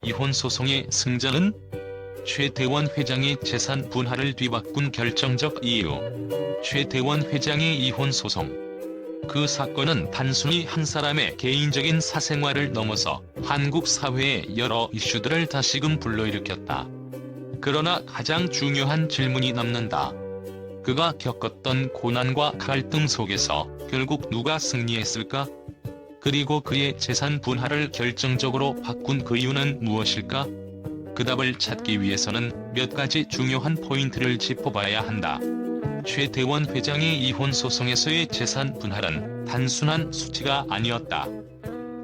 이혼 소송의 승자는? 최태원 회장의 재산 분할을 뒤바꾼 결정적 이유. 최태원 회장의 이혼 소송. 그 사건은 단순히 한 사람의 개인적인 사생활을 넘어서 한국 사회의 여러 이슈들을 다시금 불러일으켰다. 그러나 가장 중요한 질문이 남는다. 그가 겪었던 고난과 갈등 속에서 결국 누가 승리했을까? 그리고 그의 재산 분할을 결정적으로 바꾼 그 이유는 무엇일까? 그 답을 찾기 위해서는 몇 가지 중요한 포인트를 짚어봐야 한다. 최태원 회장의 이혼 소송에서의 재산 분할은 단순한 수치가 아니었다.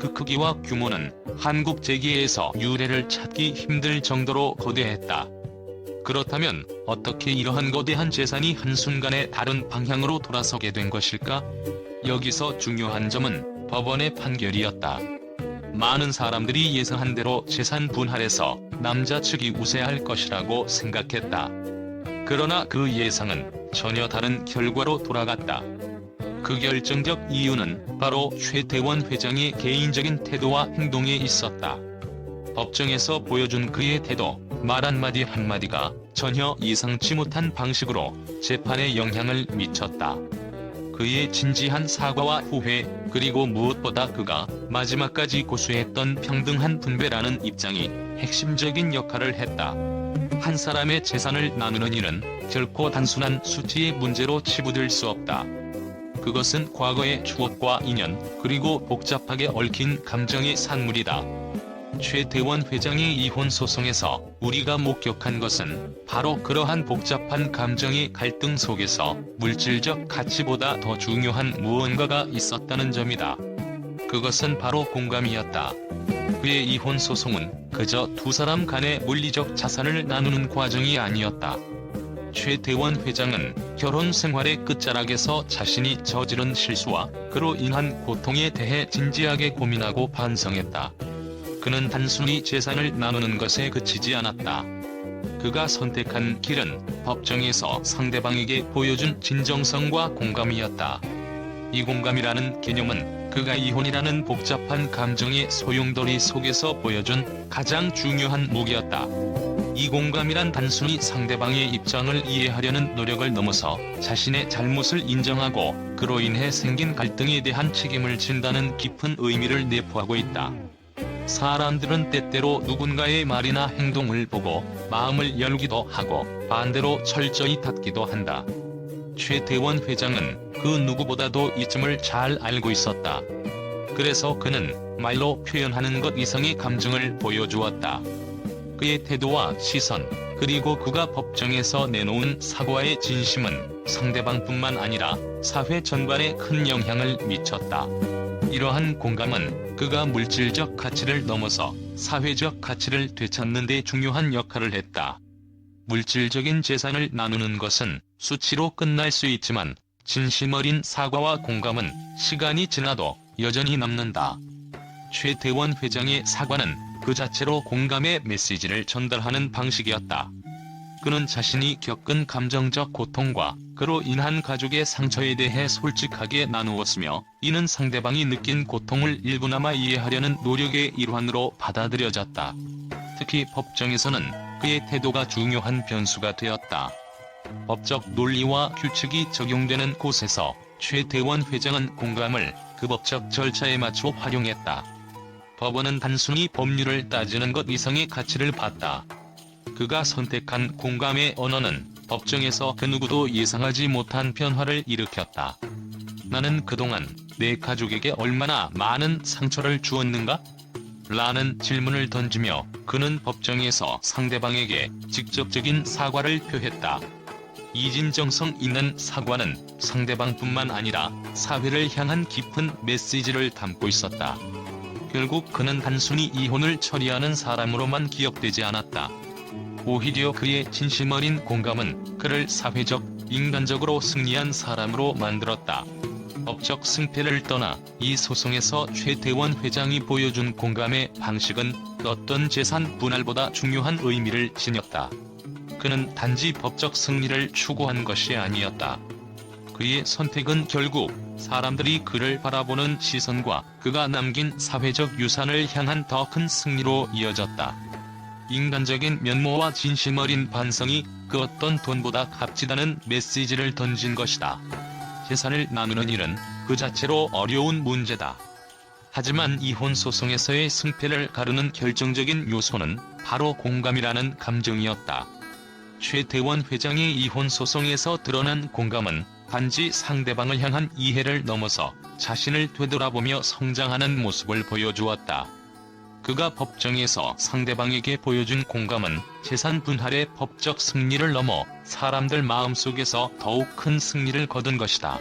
그 크기와 규모는 한국 재계에서 유례를 찾기 힘들 정도로 거대했다. 그렇다면 어떻게 이러한 거대한 재산이 한순간에 다른 방향으로 돌아서게 된 것일까? 여기서 중요한 점은 법원의 판결이었다. 많은 사람들이 예상한 대로 재산 분할에서 남자 측이 우세할 것이라고 생각했다. 그러나 그 예상은 전혀 다른 결과로 돌아갔다. 그 결정적 이유는 바로 최태원 회장의 개인적인 태도와 행동에 있었다. 법정에서 보여준 그의 태도, 말 한마디 한마디가 전혀 예상치 못한 방식으로 재판에 영향을 미쳤다. 그의 진지한 사과와 후회, 그리고 무엇보다 그가 마지막까지 고수했던 평등한 분배라는 입장이 핵심적인 역할을 했다. 한 사람의 재산을 나누는 일은 결코 단순한 수치의 문제로 치부될 수 없다. 그것은 과거의 추억과 인연, 그리고 복잡하게 얽힌 감정의 산물이다. 최태원 회장의 이혼 소송에서 우리가 목격한 것은 바로 그러한 복잡한 감정의 갈등 속에서 물질적 가치보다 더 중요한 무언가가 있었다는 점이다. 그것은 바로 공감이었다. 그의 이혼 소송은 그저 두 사람 간의 물리적 자산을 나누는 과정이 아니었다. 최태원 회장은 결혼 생활의 끝자락에서 자신이 저지른 실수와 그로 인한 고통에 대해 진지하게 고민하고 반성했다. 그는 단순히 재산을 나누는 것에 그치지 않았다. 그가 선택한 길은 법정에서 상대방에게 보여준 진정성과 공감이었다. 이 공감이라는 개념은 그가 이혼이라는 복잡한 감정의 소용돌이 속에서 보여준 가장 중요한 무기였다. 이 공감이란 단순히 상대방의 입장을 이해하려는 노력을 넘어서 자신의 잘못을 인정하고 그로 인해 생긴 갈등에 대한 책임을 진다는 깊은 의미를 내포하고 있다. 사람들은 때때로 누군가의 말이나 행동을 보고 마음을 열기도 하고 반대로 철저히 닫기도 한다. 최태원 회장은 그 누구보다도 이 점을 잘 알고 있었다. 그래서 그는 말로 표현하는 것 이상의 감정을 보여주었다. 그의 태도와 시선, 그리고 그가 법정에서 내놓은 사과의 진심은 상대방뿐만 아니라 사회 전반에 큰 영향을 미쳤다. 이러한 공감은 그가 물질적 가치를 넘어서 사회적 가치를 되찾는 데 중요한 역할을 했다. 물질적인 재산을 나누는 것은 수치로 끝날 수 있지만 진심 어린 사과와 공감은 시간이 지나도 여전히 남는다. 최태원 회장의 사과는 그 자체로 공감의 메시지를 전달하는 방식이었다. 그는 자신이 겪은 감정적 고통과 그로 인한 가족의 상처에 대해 솔직하게 나누었으며 이는 상대방이 느낀 고통을 일부나마 이해하려는 노력의 일환으로 받아들여졌다. 특히 법정에서는 그의 태도가 중요한 변수가 되었다. 법적 논리와 규칙이 적용되는 곳에서 최태원 회장은 공감을 그 법적 절차에 맞춰 활용했다. 법원은 단순히 법률을 따지는 것 이상의 가치를 봤다. 그가 선택한 공감의 언어는 법정에서 그 누구도 예상하지 못한 변화를 일으켰다. 나는 그동안 내 가족에게 얼마나 많은 상처를 주었는가? 라는 질문을 던지며 그는 법정에서 상대방에게 직접적인 사과를 표했다. 이 진정성 있는 사과는 상대방뿐만 아니라 사회를 향한 깊은 메시지를 담고 있었다. 결국 그는 단순히 이혼을 처리하는 사람으로만 기억되지 않았다. 오히려 그의 진심 어린 공감은 그를 사회적, 인간적으로 승리한 사람으로 만들었다. 법적 승패를 떠나 이 소송에서 최태원 회장이 보여준 공감의 방식은 그 어떤 재산 분할보다 중요한 의미를 지녔다. 그는 단지 법적 승리를 추구한 것이 아니었다. 그의 선택은 결국 사람들이 그를 바라보는 시선과 그가 남긴 사회적 유산을 향한 더 큰 승리로 이어졌다. 인간적인 면모와 진심 어린 반성이 그 어떤 돈보다 값지다는 메시지를 던진 것이다. 재산을 나누는 일은 그 자체로 어려운 문제다. 하지만 이혼 소송에서의 승패를 가르는 결정적인 요소는 바로 공감이라는 감정이었다. 최태원 회장의 이혼 소송에서 드러난 공감은 단지 상대방을 향한 이해를 넘어서 자신을 되돌아보며 성장하는 모습을 보여주었다. 그가 법정에서 상대방에게 보여준 공감은 재산 분할의 법적 승리를 넘어 사람들 마음속에서 더욱 큰 승리를 거둔 것이다.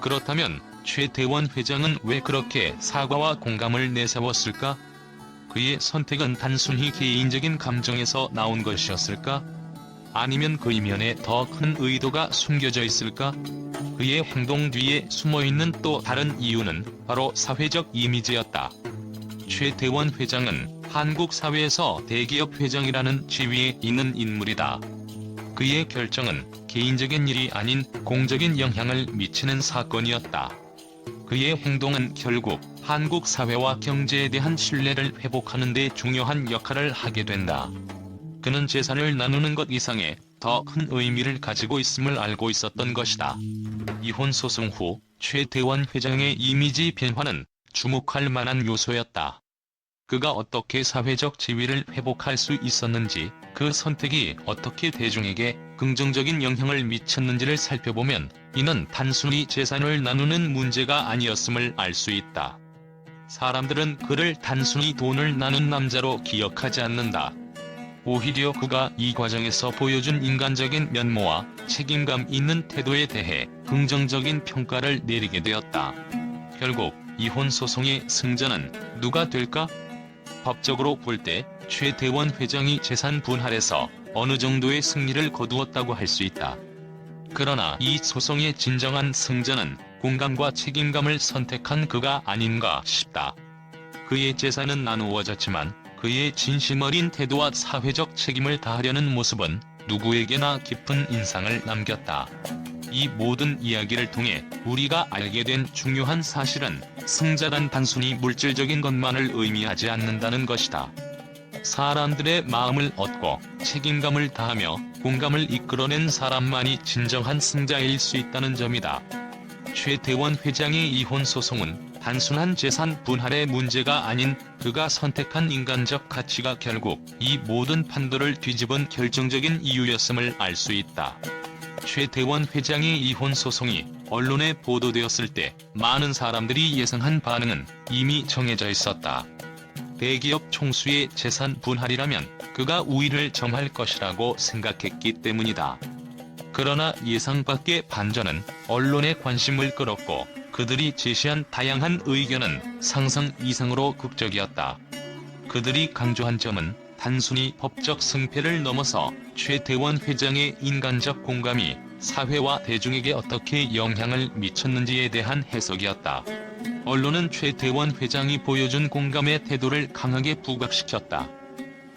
그렇다면 최태원 회장은 왜 그렇게 사과와 공감을 내세웠을까? 그의 선택은 단순히 개인적인 감정에서 나온 것이었을까? 아니면 그 이면에 더 큰 의도가 숨겨져 있을까? 그의 행동 뒤에 숨어있는 또 다른 이유는 바로 사회적 이미지였다. 최태원 회장은 한국 사회에서 대기업 회장이라는 지위에 있는 인물이다. 그의 결정은 개인적인 일이 아닌 공적인 영향을 미치는 사건이었다. 그의 행동은 결국 한국 사회와 경제에 대한 신뢰를 회복하는 데 중요한 역할을 하게 된다. 그는 재산을 나누는 것 이상의 더 큰 의미를 가지고 있음을 알고 있었던 것이다. 이혼 소송 후 최태원 회장의 이미지 변화는 주목할 만한 요소였다. 그가 어떻게 사회적 지위를 회복할 수 있었는지, 그 선택이 어떻게 대중에게 긍정적인 영향을 미쳤는지를 살펴보면 이는 단순히 재산을 나누는 문제가 아니었음을 알 수 있다. 사람들은 그를 단순히 돈을 나눈 남자로 기억하지 않는다. 오히려 그가 이 과정에서 보여준 인간적인 면모와 책임감 있는 태도에 대해 긍정적인 평가를 내리게 되었다. 결국 이혼 소송의 승자는 누가 될까? 법적으로 볼 때 최태원 회장이 재산 분할에서 어느 정도의 승리를 거두었다고 할 수 있다. 그러나 이 소송의 진정한 승자는 공감과 책임감을 선택한 그가 아닌가 싶다. 그의 재산은 나누어졌지만 그의 진심 어린 태도와 사회적 책임을 다하려는 모습은 누구에게나 깊은 인상을 남겼다. 이 모든 이야기를 통해 우리가 알게 된 중요한 사실은 승자란 단순히 물질적인 것만을 의미하지 않는다는 것이다. 사람들의 마음을 얻고 책임감을 다하며 공감을 이끌어낸 사람만이 진정한 승자일 수 있다는 점이다. 최태원 회장의 이혼 소송은 단순한 재산 분할의 문제가 아닌 그가 선택한 인간적 가치가 결국 이 모든 판도를 뒤집은 결정적인 이유였음을 알 수 있다. 최태원 회장의 이혼 소송이 언론에 보도되었을 때 많은 사람들이 예상한 반응은 이미 정해져 있었다. 대기업 총수의 재산 분할이라면 그가 우위를 점할 것이라고 생각했기 때문이다. 그러나 예상 밖의 반전은 언론의 관심을 끌었고 그들이 제시한 다양한 의견은 상상 이상으로 극적이었다. 그들이 강조한 점은 단순히 법적 승패를 넘어서 최태원 회장의 인간적 공감이 사회와 대중에게 어떻게 영향을 미쳤는지에 대한 해석이었다. 언론은 최태원 회장이 보여준 공감의 태도를 강하게 부각시켰다.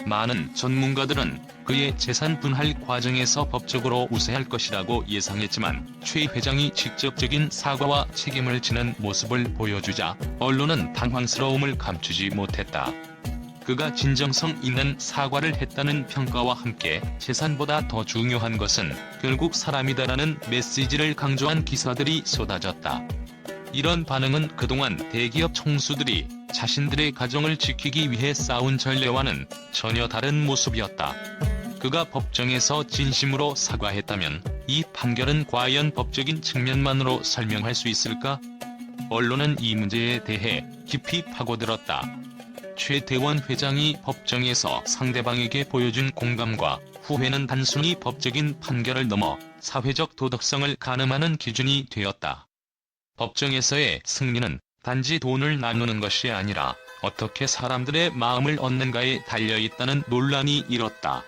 많은 전문가들은 그의 재산 분할 과정에서 법적으로 우세할 것이라고 예상했지만 최 회장이 직접적인 사과와 책임을 지는 모습을 보여주자 언론은 당황스러움을 감추지 못했다. 그가 진정성 있는 사과를 했다는 평가와 함께 재산보다 더 중요한 것은 결국 사람이다라는 메시지를 강조한 기사들이 쏟아졌다. 이런 반응은 그동안 대기업 총수들이 자신들의 가정을 지키기 위해 싸운 전례와는 전혀 다른 모습이었다. 그가 법정에서 진심으로 사과했다면 이 판결은 과연 법적인 측면만으로 설명할 수 있을까? 언론은 이 문제에 대해 깊이 파고들었다. 최태원 회장이 법정에서 상대방에게 보여준 공감과 후회는 단순히 법적인 판결을 넘어 사회적 도덕성을 가늠하는 기준이 되었다. 법정에서의 승리는 단지 돈을 나누는 것이 아니라 어떻게 사람들의 마음을 얻는가에 달려있다는 논란이 일었다.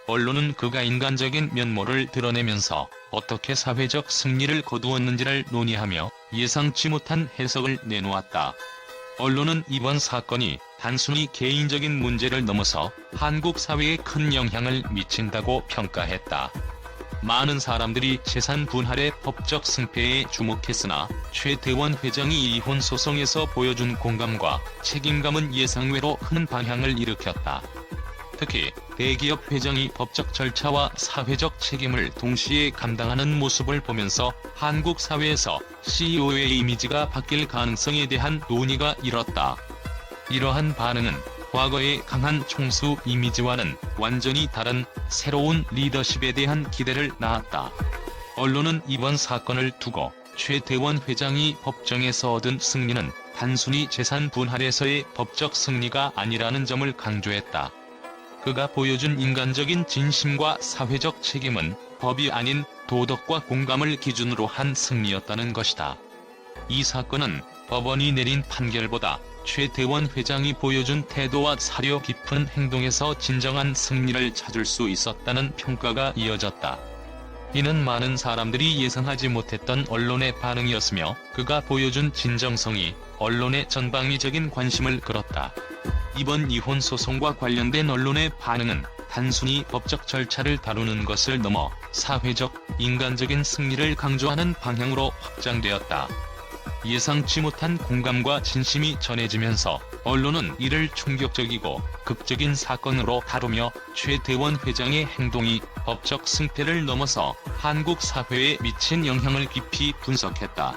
언론은 그가 인간적인 면모를 드러내면서 어떻게 사회적 승리를 거두었는지를 논의하며 예상치 못한 해석을 내놓았다. 언론은 이번 사건이 단순히 개인적인 문제를 넘어서 한국 사회에 큰 영향을 미친다고 평가했다. 많은 사람들이 재산 분할의 법적 승패에 주목했으나 최태원 회장이 이혼 소송에서 보여준 공감과 책임감은 예상외로 큰 방향을 일으켰다. 특히 대기업 회장이 법적 절차와 사회적 책임을 동시에 감당하는 모습을 보면서 한국 사회에서 CEO의 이미지가 바뀔 가능성에 대한 논의가 일었다. 이러한 반응은 과거의 강한 총수 이미지와는 완전히 다른 새로운 리더십에 대한 기대를 낳았다. 언론은 이번 사건을 두고 최태원 회장이 법정에서 얻은 승리는 단순히 재산 분할에서의 법적 승리가 아니라는 점을 강조했다. 그가 보여준 인간적인 진심과 사회적 책임은 법이 아닌 도덕과 공감을 기준으로 한 승리였다는 것이다. 이 사건은 법원이 내린 판결보다 최태원 회장이 보여준 태도와 사려 깊은 행동에서 진정한 승리를 찾을 수 있었다는 평가가 이어졌다. 이는 많은 사람들이 예상하지 못했던 언론의 반응이었으며 그가 보여준 진정성이 언론의 전방위적인 관심을 끌었다. 이번 이혼 소송과 관련된 언론의 반응은 단순히 법적 절차를 다루는 것을 넘어 사회적, 인간적인 승리를 강조하는 방향으로 확장되었다. 예상치 못한 공감과 진심이 전해지면서 언론은 이를 충격적이고 극적인 사건으로 다루며 최태원 회장의 행동이 법적 승패를 넘어서 한국 사회에 미친 영향을 깊이 분석했다.